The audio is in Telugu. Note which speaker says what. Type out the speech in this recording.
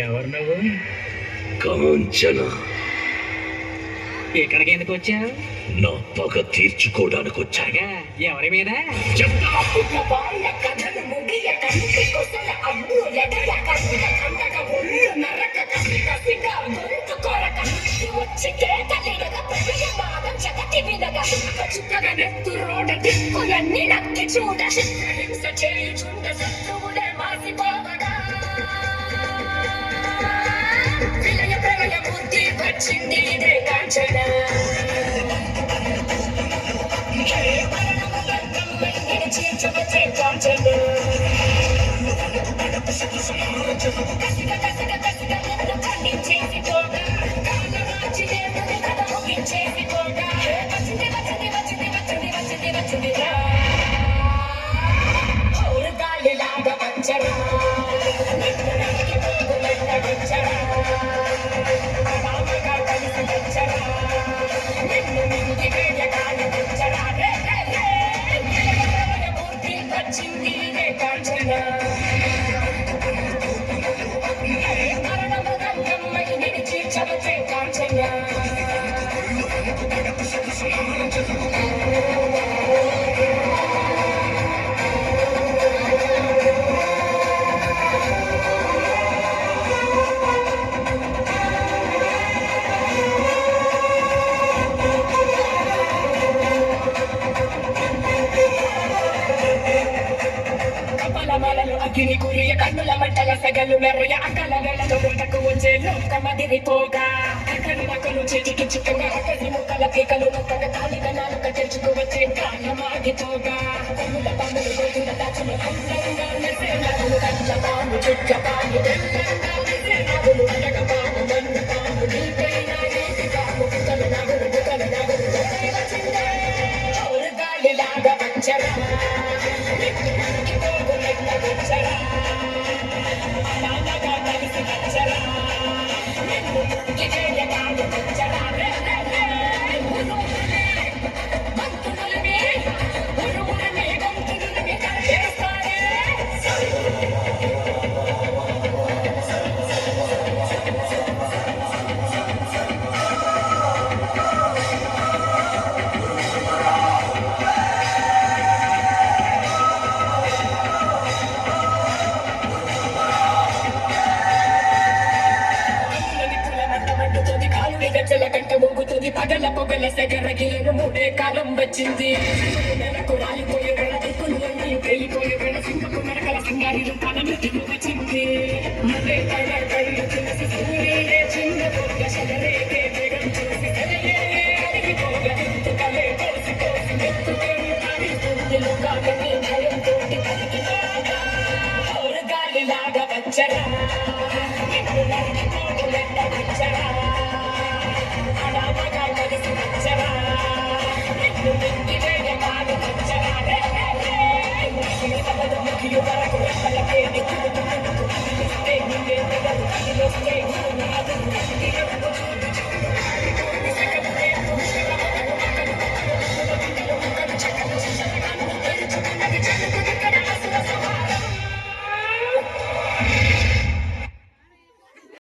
Speaker 1: ఎవరు నువ్వు?
Speaker 2: కాంచన.
Speaker 1: ఇక్కడికి ఎందుకు వచ్చావు?
Speaker 2: నా పగ తీర్చుకోవడానికి వచ్చాగా.
Speaker 1: ఎవరి మీద?
Speaker 3: అగ్ని కురియ కన్నుల మంటల సగలు మెర్రయ అకల వేళలో ఉండకు వచ్చే లోకమదిరిపోగా అక్కడి నకలు చేతికి చిక్కగా అక్కడి ముక్కల కేకలు నొక్కగా కాలిన నాలుక తెచ్చుకు వచ్చే కాలమాగిపోగా కన్నుల పాములు రోజుల దాచులు అందంగా మెసేనాగులు కంచ పాము చుక్క పాము తెల్లంగా మెసేనాగులు అడగ పాము మన్ను పాము నీకైనా నీటి పాము కుక్కలు నాగులు బుక్కలు నాగులు వచ్చిందే చోరు గాలిలాగా పంచరా పగల పొగల సెగరగిలను మూడే కాలం వచ్చింది నెలకు రాలిపోయే వేళ దిక్కులు వెళ్ళిపోయే వేళ సింగపు నరకల సింగారి రూపాలను దిగు వచ్చింది